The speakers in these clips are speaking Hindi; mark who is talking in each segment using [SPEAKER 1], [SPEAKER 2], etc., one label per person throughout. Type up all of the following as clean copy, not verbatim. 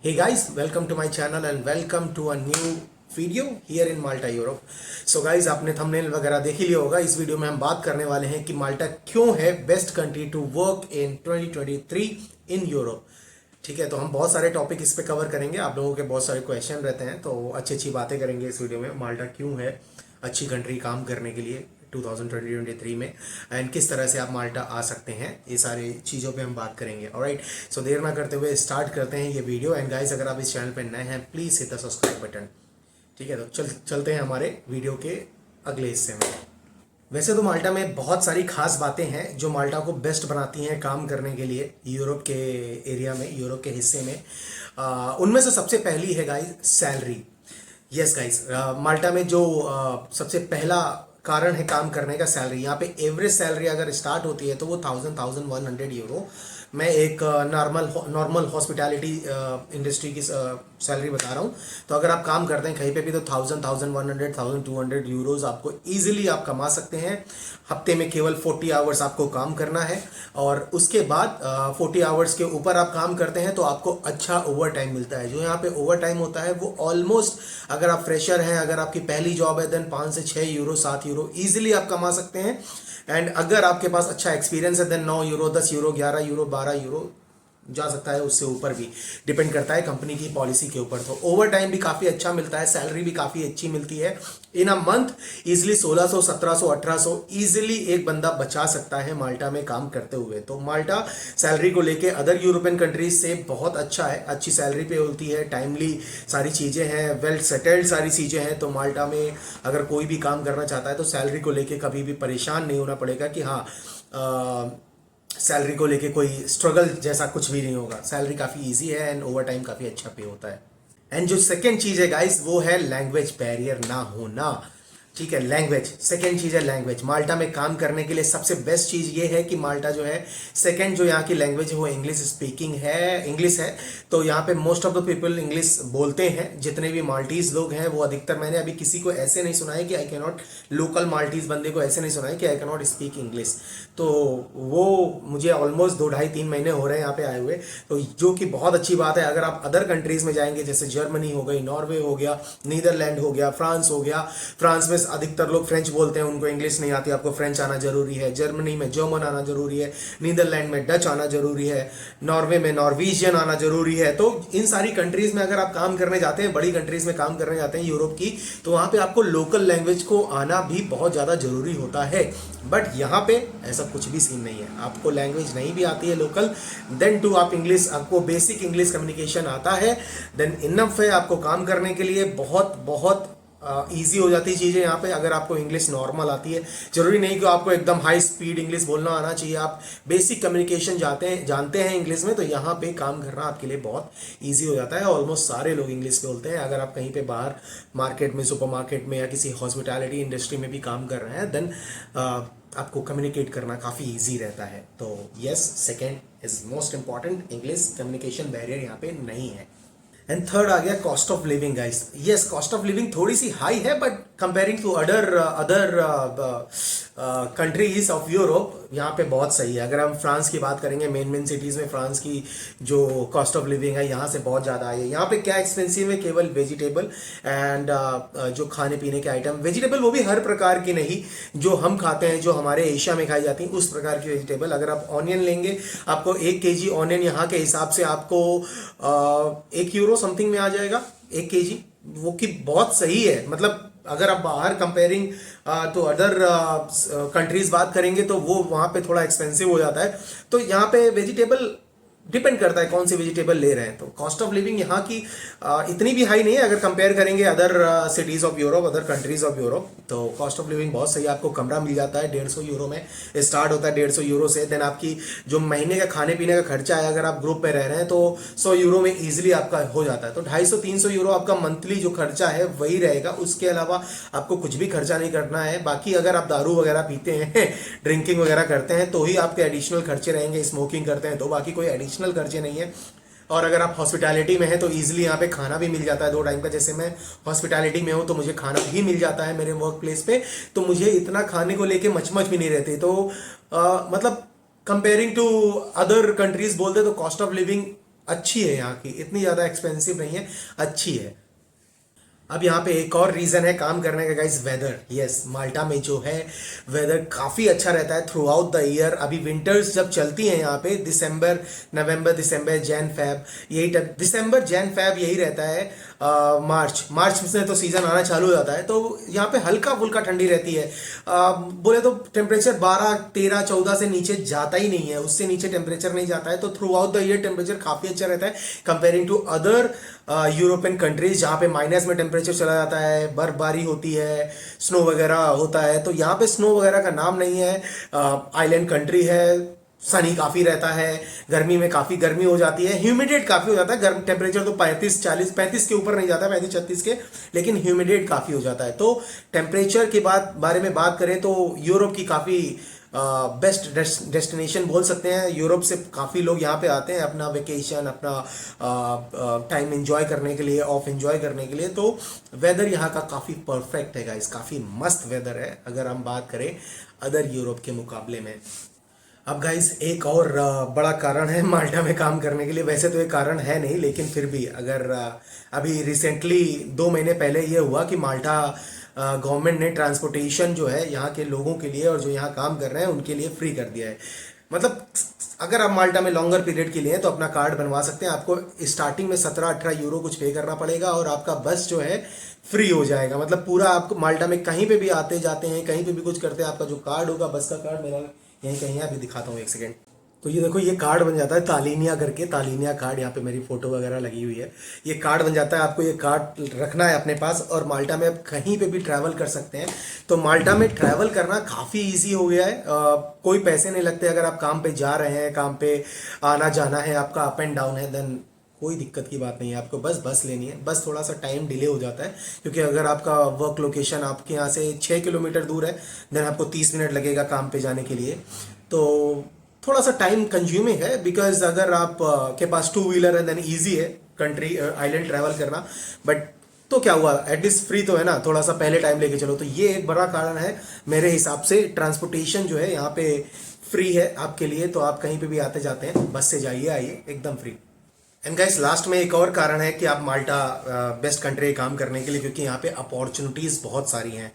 [SPEAKER 1] Hey guys, welcome to my channel and welcome to a new video here in Malta, Europe. So guys, आपने थंबनेल वगैरह देख ही लिया होगा। इस वीडियो में हम बात करने वाले हैं कि माल्टा क्यों है best country to work in 2023 in Europe. ठीक है, तो हम बहुत सारे टॉपिक इस पे कवर करेंगे। आप लोगों के बहुत सारे क्वेश्चन रहते हैं, तो अच्छी अच्छी बातें करेंगे इस वीडियो में। माल्टा क्यों है अच्छी कंट्री काम करने के लिए 2023 में, एंड किस तरह से आप माल्टा आ सकते हैं, ये सारी चीज़ों पे हम बात करेंगे। ऑलराइट, सो देर ना करते हुए स्टार्ट करते हैं ये वीडियो। एंड गाइस, अगर आप इस चैनल पे नए हैं please hit the subscribe button. ठीक है, तो चलते हैं हमारे वीडियो के अगले हिस्से में। वैसे तो माल्टा में बहुत सारी खास बातें हैं जो माल्टा को बेस्ट बनाती हैं काम करने के लिए यूरोप के एरिया में, यूरोप के हिस्से में। उनमें से सबसे पहली है गाइस सैलरी। यस गाइस, माल्टा में जो सबसे पहला कारण है काम करने का सैलरी। यहाँ पे एवरेज सैलरी अगर स्टार्ट होती है तो वो 1100 मैं एक नॉर्मल हॉस्पिटैलिटी इंडस्ट्री की सैलरी बता रहा हूँ। तो अगर आप काम करते हैं कहीं पे भी तो 1200 यूरोज आपको इजीली आप कमा सकते हैं। हफ्ते में केवल 40 आवर्स आपको काम करना है, और उसके बाद 40 आवर्स के ऊपर आप काम करते हैं तो आपको अच्छा ओवर टाइम मिलता है। जो यहाँ पे ओवर टाइम होता है वो ऑलमोस्ट, अगर आप फ्रेशर हैं, अगर आपकी पहली जॉब है, देन 5 से 6 यूरो 7 यूरो इजीली आप कमा सकते हैं। एंड अगर आपके पास अच्छा एक्सपीरियंस है then 9 euro 10 euro 11 euro 12 euro जा सकता है, उससे ऊपर भी डिपेंड करता है कंपनी की पॉलिसी के ऊपर। तो ओवर टाइम भी काफ़ी अच्छा मिलता है, सैलरी भी काफ़ी अच्छी मिलती है। इन अ मंथ इजिली 1600 1700 1800 इजिली एक बंदा बचा सकता है माल्टा में काम करते हुए। तो माल्टा सैलरी को लेके अदर यूरोपियन कंट्रीज से बहुत अच्छा है, अच्छी सैलरी पे होती है, टाइमली सारी चीज़ें हैं, वेल सेटल्ड सारी चीज़ें हैं। तो माल्टा में अगर कोई भी काम करना चाहता है तो सैलरी को लेके कभी भी परेशान नहीं होना पड़ेगा कि हाँ सैलरी को लेके कोई स्ट्रगल जैसा कुछ भी नहीं होगा। सैलरी काफ़ी इजी है एंड ओवर टाइम काफ़ी अच्छा पे होता है। एंड जो सेकेंड चीज़ है गाइस वो है लैंग्वेज बैरियर ना होना। ठीक है, लैंग्वेज सेकेंड चीज़ है लैंग्वेज। माल्टा में काम करने के लिए सबसे बेस्ट चीज़ ये है कि माल्टा जो है सेकेंड जो यहाँ की लैंग्वेज है वो इंग्लिश स्पीकिंग है, इंग्लिश है। तो यहाँ पे most of the people English बोलते हैं। जितने भी माल्टीज लोग हैं वो अधिकतर, मैंने अभी किसी को ऐसे नहीं सुना है कि I can not, local Maltese बंदे को ऐसे नहीं सुना है कि I can not speak English. तो वो मुझे ऑलमोस्ट 2 ढाई 3 महीने हो रहे हैं यहाँ पे आए हुए, तो जो कि बहुत अच्छी बात है। अगर आप अदर कंट्रीज में जाएंगे जैसे जर्मनी हो गई, नॉर्वे हो गया, नीदरलैंड हो गया, फ्रांस हो गया, फ्रांस में अधिकतर लोग फ्रेंच बोलते हैं, उनको इंग्लिश नहीं आती, आपको फ्रेंच आना जरूरी है। जर्मनी में जर्मन आना जरूरी है, नीदरलैंड में डच आना जरूरी है, नॉर्वे में नॉर्वेजियन आना जरूरी है। तो इन सारी कंट्रीज में अगर आप काम करने जाते हैं, बड़ी कंट्रीज में काम करने जाते हैं यूरोप की, तो वहां पे आपको लोकल लैंग्वेज को आना भी बहुत ज्यादा जरूरी होता है। बट यहाँ पे ऐसा कुछ भी सीन नहीं है। आपको लैंग्वेज नहीं भी आती है लोकल, देन टू आप इंग्लिश, आपको बेसिक इंग्लिश कम्युनिकेशन आता है, देन इनफ है आपको काम करने के लिए। बहुत बहुत ईजी हो जाती है चीज़ें यहाँ पे अगर आपको इंग्लिश नॉर्मल आती है। जरूरी नहीं कि आपको एकदम हाई स्पीड इंग्लिश बोलना आना चाहिए, आप बेसिक कम्युनिकेशन जानते हैं इंग्लिश में, तो यहाँ पे काम करना आपके लिए बहुत ईजी हो जाता है। ऑलमोस्ट सारे लोग इंग्लिश बोलते हैं। अगर आप कहीं पे बाहर मार्केट में, सुपरमार्केट में या किसी हॉस्पिटैलिटी इंडस्ट्री में भी काम कर रहे हैं, देन आपको कम्युनिकेट करना काफ़ी ईजी रहता है। तो yes, second is most important, English communication barrier यहाँ पे नहीं है। एंड थर्ड आ गया cost of living guys. Yes, cost of living थोड़ी सी हाई है, but comparing to other countries of Europe यहाँ पे बहुत सही है। अगर हम फ्रांस की बात करेंगे, मेन सिटीज में फ्रांस की जो कॉस्ट ऑफ लिविंग है यहाँ से बहुत ज़्यादा है। यहाँ पे क्या एक्सपेंसिव है, केवल वेजिटेबल एंड जो खाने पीने के आइटम, वेजिटेबल वो भी हर प्रकार की नहीं, जो हम खाते हैं, जो हमारे एशिया में खाई जाती है उस प्रकार की वेजिटेबल। अगर आप ऑनियन लेंगे, आपको 1 केजी ऑनियन यहाँ के हिसाब से आपको 1 यूरो समथिंग में आ जाएगा 1 केजी, वो कि बहुत सही है। मतलब अगर आप बाहर कंपेयरिंग तो अदर कंट्रीज बात करेंगे तो वो वहाँ पे थोड़ा एक्सपेंसिव हो जाता है। तो यहाँ पे वेजिटेबल डिपेंड करता है कौन सी वेजिटेबल ले रहे हैं। तो कॉस्ट ऑफ लिविंग यहाँ की इतनी भी हाई नहीं है अगर कंपेयर करेंगे other cities of Europe, other countries of Europe. तो कॉस्ट ऑफ लिविंग बहुत सही है। आपको कमरा मिल जाता है 150 यूरो में, स्टार्ट होता है 150 यूरो से। देन आपकी जो महीने का खाने पीने का खर्चा है, अगर आप ग्रुप में रह रहे हैं तो 100 यूरो में ईजिली आपका हो जाता है। तो 250-300 यूरो आपका मंथली जो खर्चा है वही रहेगा। उसके अलावा आपको कुछ भी खर्चा नहीं करना है। बाकी अगर आप दारू वगैरह पीते हैं, ड्रिंकिंग वगैरह करते हैं, तो ही आपके एडिशनल खर्चे रहेंगे। स्मोकिंग करते हैं तो बाकी कोई एडिशनल खर्चे नहीं है। और अगर आप हॉस्पिटैलिटी में हैं तो इजीली यहाँ पे खाना भी मिल जाता है 2 टाइम का। जैसे मैं हॉस्पिटैलिटी में हूँ तो मुझे खाना भी मिल जाता है मेरे वर्क प्लेस पे, तो मुझे इतना खाने को लेके मचमच भी नहीं रहती। तो मतलब कंपेयरिंग टू अदर कंट्रीज बोलते तो कॉस्ट ऑफ लिविंग अच्छी है यहाँ की, इतनी ज़्यादा एक्सपेंसिव नहीं है, अच्छी है। अब यहाँ पे एक और रीज़न है काम करने का गाइस, वेदर। यस, माल्टा में जो है वेदर काफ़ी अच्छा रहता है थ्रू आउट द ईयर। अभी विंटर्स जब चलती हैं यहाँ पे दिसंबर, नवंबर, दिसंबर, जैन, फेब, यही टाइम, दिसंबर, जैन, फेब यही रहता है। मार्च से तो सीज़न आना चालू हो जाता है, तो यहाँ पे हल्का फुल्का ठंडी रहती है। बोले तो टेम्परेचर 12, 13, 14 से नीचे जाता ही नहीं है, उससे नीचे टेम्परेचर नहीं जाता है। तो throughout the year temperature काफ़ी अच्छा रहता है comparing to other European countries, जहाँ पे माइनस में टेम्परेचर चला जाता है, बर्फबारी होती है, स्नो वगैरह होता है। तो यहाँ पे स्नो वगैरह का नाम नहीं है, आइलैंड कंट्री है, सनी काफ़ी रहता है, गर्मी में काफ़ी गर्मी हो जाती है, ह्यूमिडेट काफ़ी हो जाता है। गर्म टेम्परेचर तो 35, 40, 35 के ऊपर नहीं जाता, 35, 36 के, लेकिन ह्यूमिडेट काफ़ी हो जाता है। तो टेम्परेचर के बारे में बात करें तो यूरोप की काफ़ी बेस्ट डेस्टिनेशन बोल सकते हैं। यूरोप से काफ़ी लोग यहाँ पे आते हैं अपना वेकेशन, अपना टाइम एंजॉय करने के लिए, ऑफ एंजॉय करने के लिए। तो वेदर यहाँ का काफ़ी परफेक्ट है गाइस, काफ़ी मस्त वेदर है अगर हम बात करें अदर यूरोप के मुकाबले में। अब गाइस एक और बड़ा कारण है माल्टा में काम करने के लिए, वैसे तो ये कारण है नहीं, लेकिन फिर भी अगर अभी रिसेंटली 2 महीने पहले ये हुआ कि माल्टा गवर्नमेंट ने ट्रांसपोर्टेशन जो है यहाँ के लोगों के लिए और जो यहाँ काम कर रहे हैं उनके लिए फ्री कर दिया है। मतलब अगर आप माल्टा में लॉन्गर पीरियड के लिए हैं तो अपना कार्ड बनवा सकते हैं। आपको स्टार्टिंग में 17-18 यूरो कुछ पे करना पड़ेगा और आपका बस जो है फ्री हो जाएगा। मतलब पूरा आपको माल्टा में कहीं पे भी आते जाते हैं, कहीं पे भी कुछ करते हैं, आपका जो कार्ड होगा, बस का कार्ड, मेरा यहीं कहीं है, अभी दिखाता हूँ एक सेकेंड। तो ये देखो, ये कार्ड बन जाता है तालिनिया करके, तालिनिया कार्ड, यहाँ पे मेरी फोटो वगैरह लगी हुई है। ये कार्ड बन जाता है, आपको ये कार्ड रखना है अपने पास और माल्टा में आप कहीं पे भी ट्रैवल कर सकते हैं। तो माल्टा में ट्रैवल करना काफ़ी इजी हो गया है। कोई पैसे नहीं लगते अगर आप काम पे जा रहे हैं, काम पे आना जाना है, आपका अप एंड डाउन है, देन कोई दिक्कत की बात नहीं है। आपको बस लेनी है, बस थोड़ा सा टाइम डिले हो जाता है क्योंकि अगर आपका वर्क लोकेशन आपके यहाँ से 6 किलोमीटर दूर है, देन आपको 30 मिनट लगेगा काम पे जाने के लिए। तो थोड़ा सा टाइम कंज्यूमिंग है, बिकॉज अगर आप के पास 2 व्हीलर है देन ईजी है कंट्री आइलैंड ट्रैवल करना। बट तो क्या हुआ, एटलीस्ट फ्री तो है ना, थोड़ा सा पहले टाइम लेके चलो। तो ये एक बड़ा कारण है मेरे हिसाब से। ट्रांसपोर्टेशन जो है यहाँ पे फ्री है आपके लिए, तो आप कहीं पे भी आते जाते हैं बस से जाइए आइए, एकदम फ्री। एंड गाइस लास्ट में एक और कारण है कि आप माल्टा बेस्ट कंट्री काम करने के लिए, क्योंकि यहाँ पे अपॉर्चुनिटीज़ बहुत सारी हैं।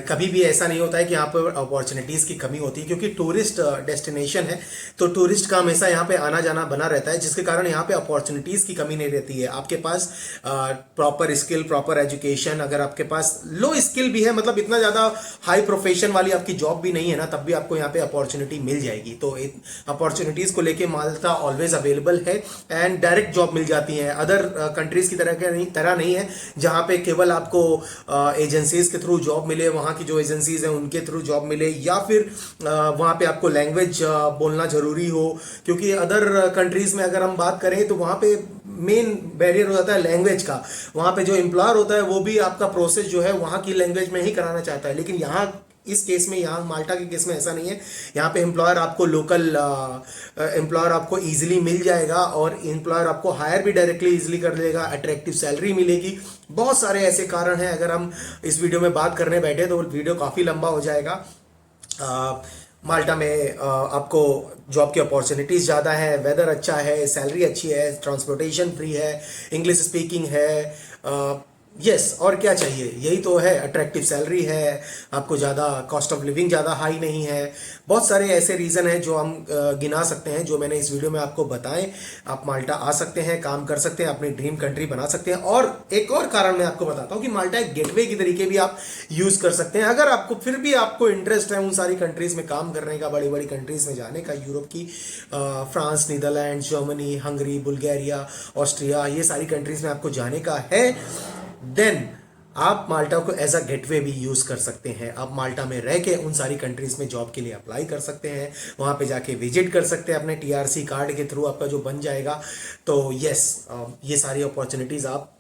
[SPEAKER 1] कभी भी ऐसा नहीं होता है कि यहाँ पर अपॉर्चुनिटीज़ की कमी होती है, क्योंकि टूरिस्ट डेस्टिनेशन है, तो टूरिस्ट का हमेशा यहाँ पे आना जाना बना रहता है, जिसके कारण यहाँ पे अपॉर्चुनिटीज़ की कमी नहीं रहती है। आपके पास प्रॉपर स्किल, प्रॉपर एजुकेशन, अगर आपके पास लो स्किल भी है, मतलब इतना ज़्यादा हाई प्रोफेशन वाली आपकी जॉब भी नहीं है ना, तब भी आपको यहाँ पे अपॉर्चुनिटी मिल जाएगी। तो अपॉर्चुनिटीज़ को लेके माल्टा ऑलवेज अवेलेबल है एंड डायरेक्ट जॉब मिल जाती है। अदर कंट्रीज़ की तरह नहीं है जहाँ पे केवल आपको एजेंसीज के थ्रू जॉब मिले, वहाँ की जो एजेंसीज हैं उनके थ्रू जॉब मिले, या फिर वहाँ पे आपको लैंग्वेज बोलना जरूरी हो। क्योंकि अदर कंट्रीज में अगर हम बात करें तो वहाँ पे मेन बैरियर हो जाता है लैंग्वेज का। वहाँ पे जो एम्प्लॉयर होता है वो भी आपका प्रोसेस जो है वहाँ की लैंग्वेज में ही कराना चाहता है, लेकिन यहाँ इस केस में, यहाँ माल्टा के केस में ऐसा नहीं है। यहाँ पे एम्प्लॉयर आपको लोकल एम्प्लॉयर आपको इजीली मिल जाएगा और एम्प्लॉयर आपको हायर भी डायरेक्टली इजीली कर देगा, अट्रैक्टिव सैलरी मिलेगी। बहुत सारे ऐसे कारण हैं, अगर हम इस वीडियो में बात करने बैठे तो वीडियो काफ़ी लंबा हो जाएगा। माल्टा में आपको जॉब की अपॉर्चुनिटीज़ ज़्यादा है, वेदर अच्छा है, सैलरी अच्छी है, ट्रांसपोर्टेशन फ्री है, इंग्लिश स्पीकिंग है, यस और क्या चाहिए, यही तो है। अट्रैक्टिव सैलरी है, आपको ज़्यादा कॉस्ट ऑफ लिविंग ज़्यादा हाई नहीं है। बहुत सारे ऐसे रीज़न हैं जो हम गिना सकते हैं, जो मैंने इस वीडियो में आपको बताएं। आप माल्टा आ सकते हैं, काम कर सकते हैं, अपनी ड्रीम कंट्री बना सकते हैं। और एक और कारण मैं आपको बताता हूँ कि माल्टा एक गेटवे की तरीके भी आप यूज़ कर सकते हैं। अगर आपको फिर भी आपको इंटरेस्ट है उन सारी कंट्रीज़ में काम करने का, बड़ी बड़ी कंट्रीज़ में जाने का, यूरोप की, France, Netherlands, Germany, Hungary, Bulgaria, Austria, ये सारी कंट्रीज़ में आपको जाने का है, देन आप माल्टा को एज अ गेटवे भी यूज़ कर सकते हैं। आप माल्टा में रह के उन सारी कंट्रीज़ में जॉब के लिए अप्लाई कर सकते हैं, वहाँ पे जाके विजिट कर सकते हैं अपने टीआरसी कार्ड के थ्रू, आपका जो बन जाएगा। तो यस, ये सारी अपॉर्चुनिटीज़ आप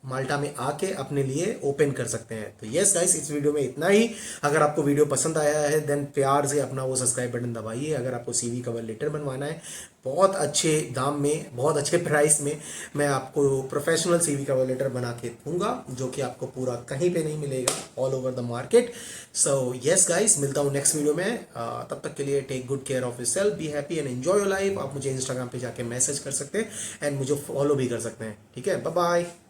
[SPEAKER 1] माल्टा में आके अपने लिए ओपन कर सकते हैं। तो यस गाइस, इस वीडियो में इतना ही। अगर आपको वीडियो पसंद आया है देन प्यार से अपना वो सब्सक्राइब बटन दबाइए। अगर आपको सीवी कवर लेटर बनवाना है बहुत अच्छे दाम में, बहुत अच्छे प्राइस में, मैं आपको प्रोफेशनल सीवी कवर लेटर बना के दूंगा जो कि आपको पूरा कहीं पे नहीं मिलेगा, all over the market. So yes guys, मिलता हूँ नेक्स्ट वीडियो में। तब तक के लिए take good care of yourself, be happy and enjoy your life. आप मुझे इंस्टाग्राम पे जाके मैसेज कर सकते हैं एंड मुझे फॉलो भी कर सकते हैं। ठीक है, बाय बाय।